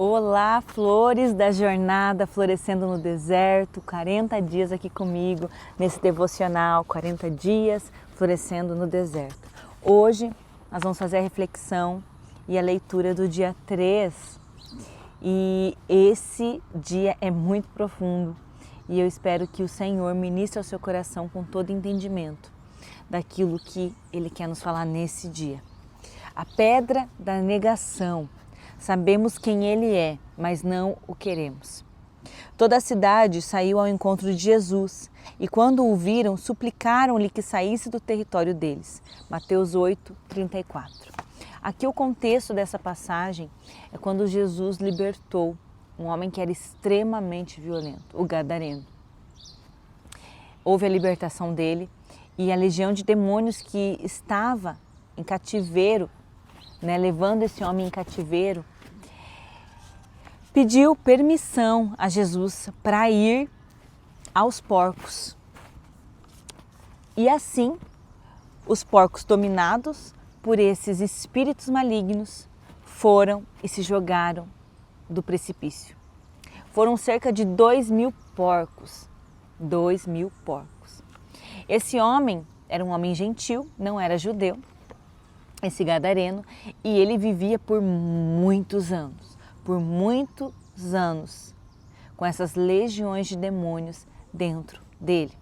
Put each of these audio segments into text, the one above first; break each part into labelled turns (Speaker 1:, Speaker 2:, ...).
Speaker 1: Olá, flores da jornada florescendo no deserto, 40 dias aqui comigo nesse devocional, 40 dias florescendo no deserto. Hoje nós vamos fazer a reflexão e a leitura do dia 3 e esse dia é muito profundo e eu espero que o Senhor ministre ao seu coração com todo entendimento daquilo que Ele quer nos falar nesse dia. A pedra da negação. Sabemos quem Ele é, mas não o queremos. Toda a cidade saiu ao encontro de Jesus e quando o viram, suplicaram-lhe que saísse do território deles. Mateus 8, 34. Aqui o contexto dessa passagem é quando Jesus libertou um homem que era extremamente violento, o gadareno. Houve a libertação dele e a legião de demônios que estava em cativeiro, levando esse homem em cativeiro, pediu permissão a Jesus para ir aos porcos. E assim, os porcos dominados por esses espíritos malignos foram e se jogaram do precipício. Foram cerca de 2.000 porcos. 2.000 porcos. Esse homem era um homem gentil, não era judeu, esse gadareno, e ele vivia por muitos anos, com essas legiões de demônios dentro dele.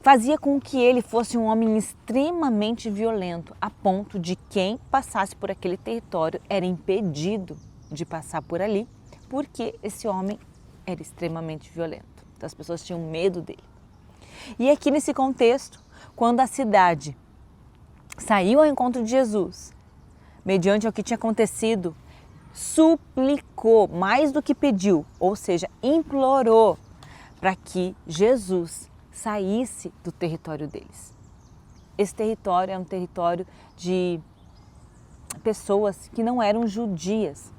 Speaker 1: Fazia com que ele fosse um homem extremamente violento, a ponto de quem passasse por aquele território era impedido de passar por ali, porque esse homem era extremamente violento. Então as pessoas tinham medo dele. E aqui nesse contexto, quando a cidade saiu ao encontro de Jesus, mediante o que tinha acontecido, suplicou, mais do que pediu, ou seja, implorou para que Jesus saísse do território deles. Esse território é um território de pessoas que não eram judias,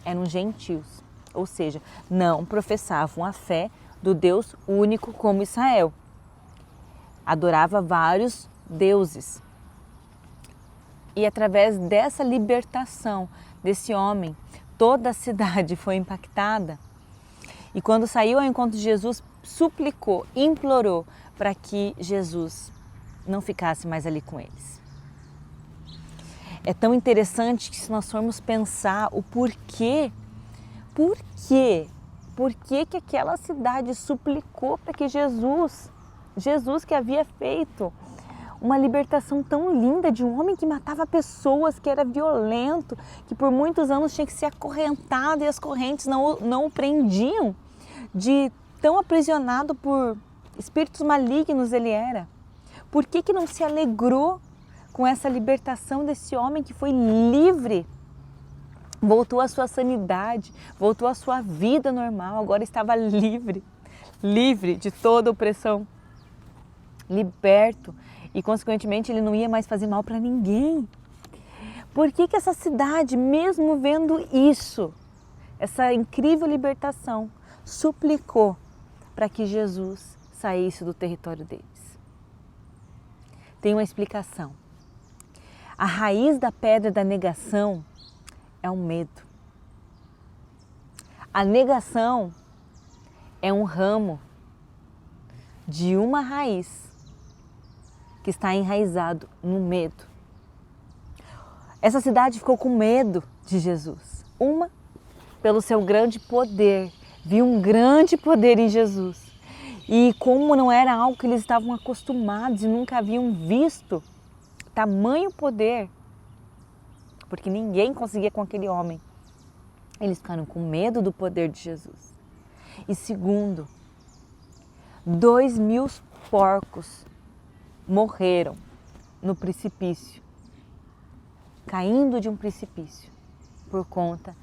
Speaker 1: eram gentios, ou seja, não professavam a fé do Deus único como Israel. Adorava vários deuses. E através dessa libertação desse homem, toda a cidade foi impactada. E quando saiu ao encontro de Jesus, suplicou, implorou para que Jesus não ficasse mais ali com eles. É tão interessante que se nós formos pensar o porquê, por que aquela cidade suplicou para que Jesus que havia feito uma libertação tão linda de um homem que matava pessoas, que era violento, que por muitos anos tinha que ser acorrentado e as correntes não o prendiam, de tão aprisionado por espíritos malignos ele era. Por que não se alegrou com essa libertação desse homem que foi livre? Voltou à sua sanidade, voltou à sua vida normal, agora estava livre de toda opressão, liberto. E, consequentemente, ele não ia mais fazer mal para ninguém. Por que essa cidade, mesmo vendo isso, essa incrível libertação, suplicou para que Jesus saísse do território deles? Tem uma explicação. A raiz da pedra da negação é o medo. A negação é um ramo de uma raiz que está enraizado no medo. Essa cidade ficou com medo de Jesus. Uma, pelo seu grande poder, viu um grande poder em Jesus. E como não era algo que eles estavam acostumados e nunca haviam visto, tamanho poder, porque ninguém conseguia com aquele homem. Eles ficaram com medo do poder de Jesus. E segundo, 2.000 porcos morreram no precipício, caindo de um precipício, por conta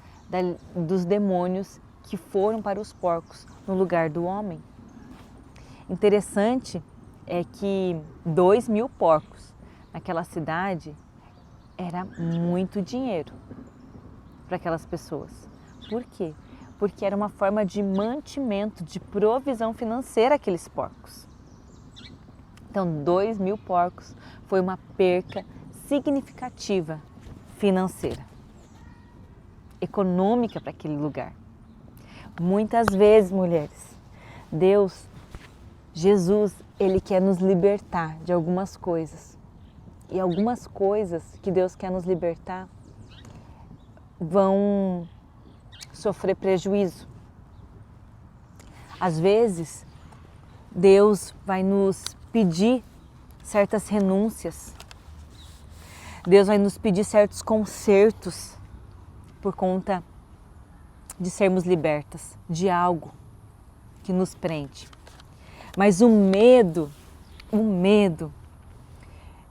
Speaker 1: dos demônios que foram para os porcos no lugar do homem. Interessante é que 2.000 porcos naquela cidade era muito dinheiro para aquelas pessoas. Por quê? Porque era uma forma de mantimento, de provisão financeira aqueles porcos. Então, 2.000 porcos foi uma perca significativa financeira. econômica para aquele lugar. Muitas vezes, mulheres, Jesus, Ele quer nos libertar de algumas coisas. E algumas coisas que Deus quer nos libertar vão sofrer prejuízo. Às vezes, Deus vai nos pedir certas renúncias. Deus vai nos pedir certos consertos por conta de sermos libertas de algo que nos prende. Mas o medo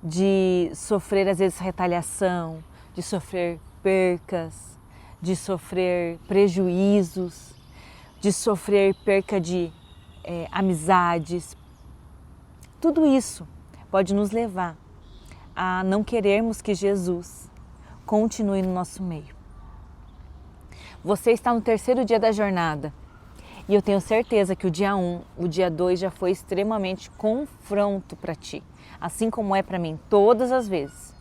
Speaker 1: de sofrer às vezes retaliação, de sofrer percas, de sofrer prejuízos, de sofrer perca de amizades, tudo isso pode nos levar a não querermos que Jesus continue no nosso meio. Você está no terceiro dia da jornada e eu tenho certeza que o dia 1, o dia 2 já foi extremamente confronto para ti, assim como é para mim todas as vezes.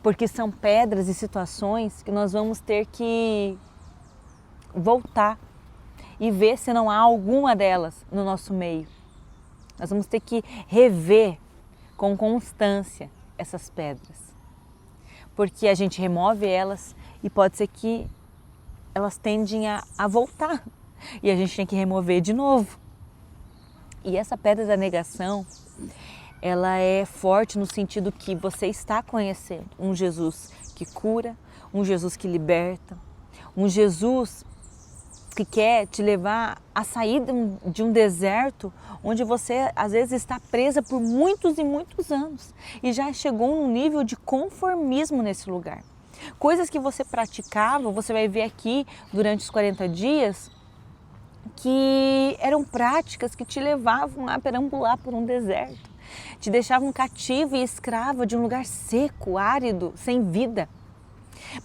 Speaker 1: Porque são pedras e situações que nós vamos ter que voltar e ver se não há alguma delas no nosso meio. Nós vamos ter que rever com constância essas pedras, porque a gente remove elas e pode ser que elas tendem a voltar e a gente tem que remover de novo. E essa pedra da negação, ela é forte no sentido que você está conhecendo um Jesus que cura, um Jesus que liberta, um Jesus que quer te levar a sair de um deserto onde você às vezes está presa por muitos e muitos anos e já chegou num nível de conformismo nesse lugar. Coisas que você praticava, você vai ver aqui durante os 40 dias, que eram práticas que te levavam a perambular por um deserto, te deixavam cativo e escravo de um lugar seco, árido, sem vida.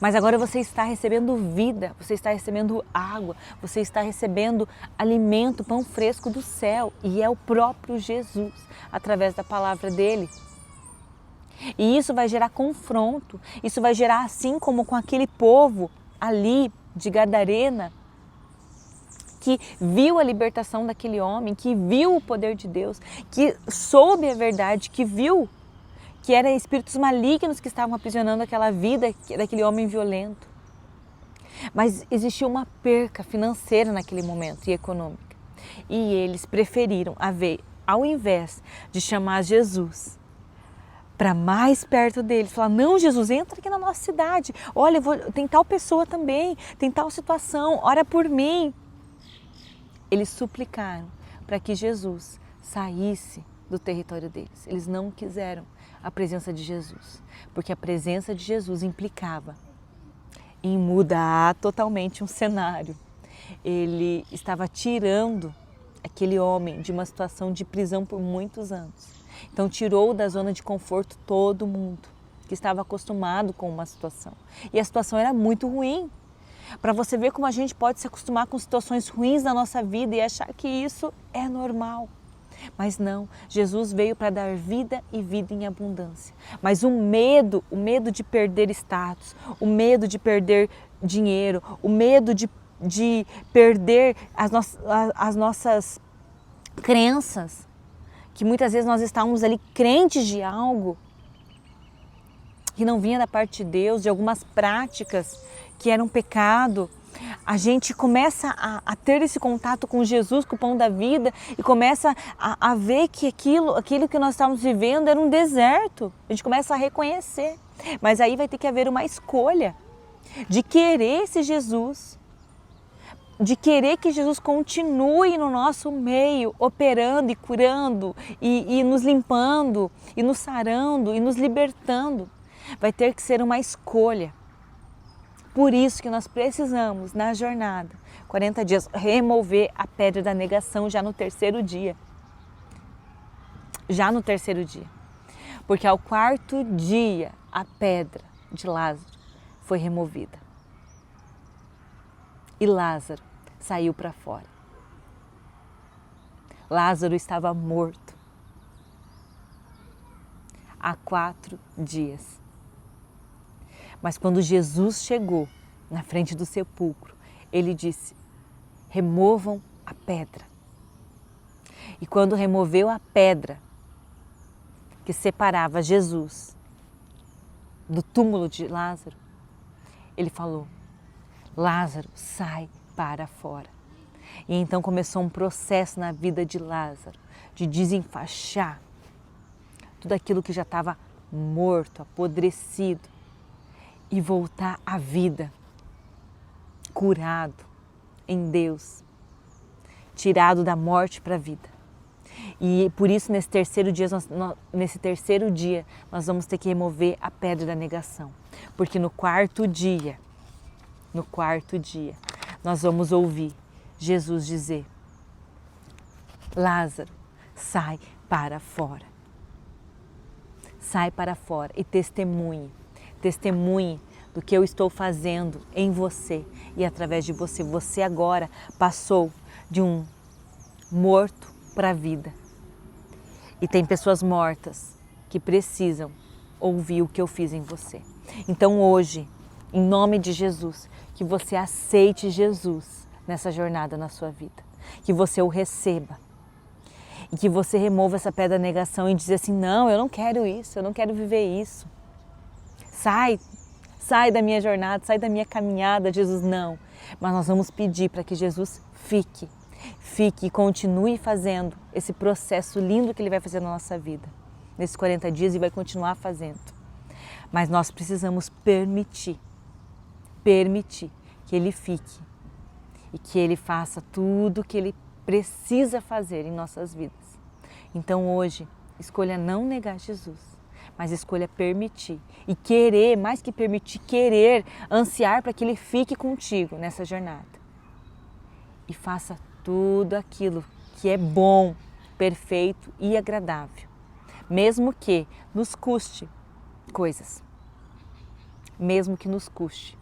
Speaker 1: Mas agora você está recebendo vida, você está recebendo água, você está recebendo alimento, pão fresco do céu, e é o próprio Jesus, através da palavra dele. E isso vai gerar confronto, isso vai gerar, assim como com aquele povo ali de Gadarena, que viu a libertação daquele homem, que viu o poder de Deus, que soube a verdade, que viu que eram espíritos malignos que estavam aprisionando aquela vida daquele homem violento. Mas existia uma perca financeira naquele momento e econômica. E eles preferiram, ao invés de chamar Jesus para mais perto deles, falar: não, Jesus, entra aqui na nossa cidade, olha, tem tal pessoa também, tem tal situação, ora por mim. Eles suplicaram para que Jesus saísse do território deles. Eles não quiseram a presença de Jesus, porque a presença de Jesus implicava em mudar totalmente um cenário. Ele estava tirando aquele homem de uma situação de prisão por muitos anos. Então tirou da zona de conforto todo mundo que estava acostumado com uma situação. E a situação era muito ruim. Para você ver como a gente pode se acostumar com situações ruins na nossa vida e achar que isso é normal. Mas não, Jesus veio para dar vida e vida em abundância. Mas o medo de perder status, o medo de perder dinheiro, o medo de perder as nossas crenças, que muitas vezes nós estávamos ali crentes de algo que não vinha da parte de Deus, de algumas práticas que eram pecado. A gente começa a ter esse contato com Jesus, com o pão da vida, e começa a ver que aquilo que nós estávamos vivendo era um deserto. A gente começa a reconhecer. Mas aí vai ter que haver uma escolha de querer esse Jesus, de querer que Jesus continue no nosso meio, operando e curando, e nos limpando, e nos sarando, e nos libertando. Vai ter que ser uma escolha. Por isso que nós precisamos, na jornada, 40 dias, remover a pedra da negação já no terceiro dia. Já no terceiro dia. Porque ao quarto dia, a pedra de Lázaro foi removida. E Lázaro saiu para fora. Lázaro estava morto há 4 dias. Mas quando Jesus chegou, na frente do sepulcro, ele disse: removam a pedra. E quando removeu a pedra que separava Jesus do túmulo de Lázaro, ele falou: Lázaro, sai para fora. E então começou um processo na vida de Lázaro, de desenfaixar tudo aquilo que já estava morto, apodrecido, e voltar à vida, curado em Deus, tirado da morte para a vida. E por isso nesse terceiro dia nós vamos ter que remover a pedra da negação, porque no quarto dia nós vamos ouvir Jesus dizer: Lázaro, sai para fora. Sai para fora e testemunhe do que eu estou fazendo em você e através de você. Você agora passou de um morto para a vida. E tem pessoas mortas que precisam ouvir o que eu fiz em você. Então hoje, em nome de Jesus, que você aceite Jesus nessa jornada na sua vida. Que você o receba. E que você remova essa pedra da negação e dizer assim: não, eu não quero isso, eu não quero viver isso. Sai da minha jornada, sai da minha caminhada, Jesus, não. Mas nós vamos pedir para que Jesus fique e continue fazendo esse processo lindo que Ele vai fazer na nossa vida. Nesses 40 dias e vai continuar fazendo. Mas nós precisamos permitir que Ele fique e que Ele faça tudo o que Ele precisa fazer em nossas vidas. Então hoje, escolha não negar Jesus, mas escolha permitir e querer, mais que permitir, querer, ansiar para que Ele fique contigo nessa jornada. E faça tudo aquilo que é bom, perfeito e agradável, mesmo que nos custe coisas, mesmo que nos custe,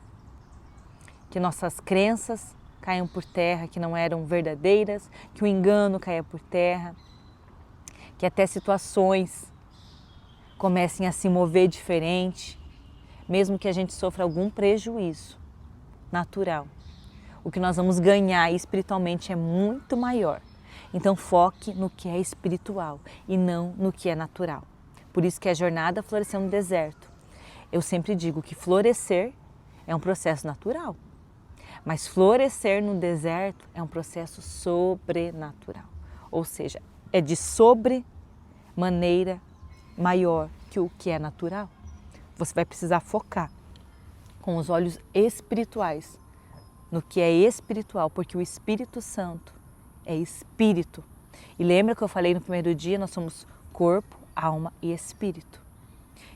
Speaker 1: que nossas crenças caiam por terra, que não eram verdadeiras, que o engano caia por terra, que até situações comecem a se mover diferente, mesmo que a gente sofra algum prejuízo natural. O que nós vamos ganhar espiritualmente é muito maior. Então foque no que é espiritual e não no que é natural. Por isso que a jornada floresceu no deserto. Eu sempre digo que florescer é um processo natural. Mas florescer no deserto é um processo sobrenatural. Ou seja, é de sobremaneira maior que o que é natural. Você vai precisar focar com os olhos espirituais no que é espiritual, porque o Espírito Santo é espírito. E lembra que eu falei no primeiro dia, nós somos corpo, alma e espírito.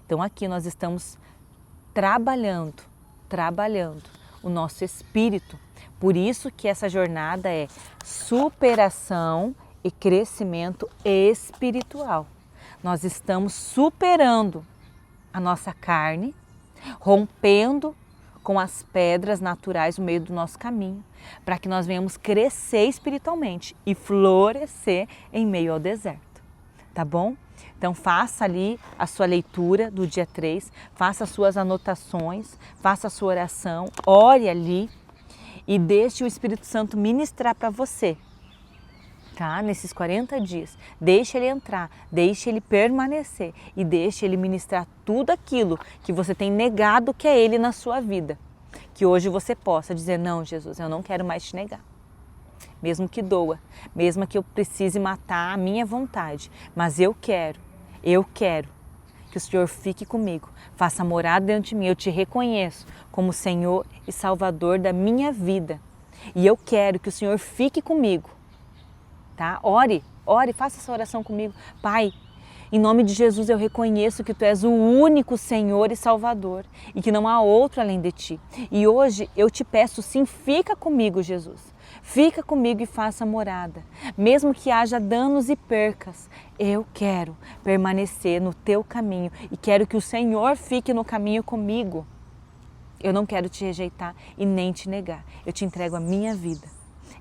Speaker 1: Então aqui nós estamos trabalhando o nosso espírito. Por isso que essa jornada é superação e crescimento espiritual. Nós estamos superando a nossa carne, rompendo com as pedras naturais no meio do nosso caminho, para que nós venhamos crescer espiritualmente e florescer em meio ao deserto. Tá bom? Então faça ali a sua leitura do dia 3, faça as suas anotações, faça a sua oração, ore ali e deixe o Espírito Santo ministrar para você, tá? Nesses 40 dias. Deixe ele entrar, deixe ele permanecer e deixe ele ministrar tudo aquilo que você tem negado que é ele na sua vida. Que hoje você possa dizer: não, Jesus, eu não quero mais te negar. Mesmo que doa, mesmo que eu precise matar a minha vontade, mas eu quero que o Senhor fique comigo, faça morada dentro de mim, eu te reconheço como Senhor e Salvador da minha vida e eu quero que o Senhor fique comigo, tá? Ore, faça essa oração comigo. Pai, em nome de Jesus eu reconheço que Tu és o único Senhor e Salvador e que não há outro além de Ti. E hoje eu te peço, sim, fica comigo, Jesus. Fica comigo e faça morada. Mesmo que haja danos e percas, eu quero permanecer no Teu caminho e quero que o Senhor fique no caminho comigo. Eu não quero te rejeitar e nem te negar. Eu te entrego a minha vida,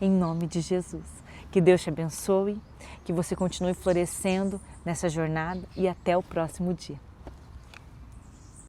Speaker 1: em nome de Jesus. Que Deus te abençoe, que você continue florescendo nessa jornada e até o próximo dia.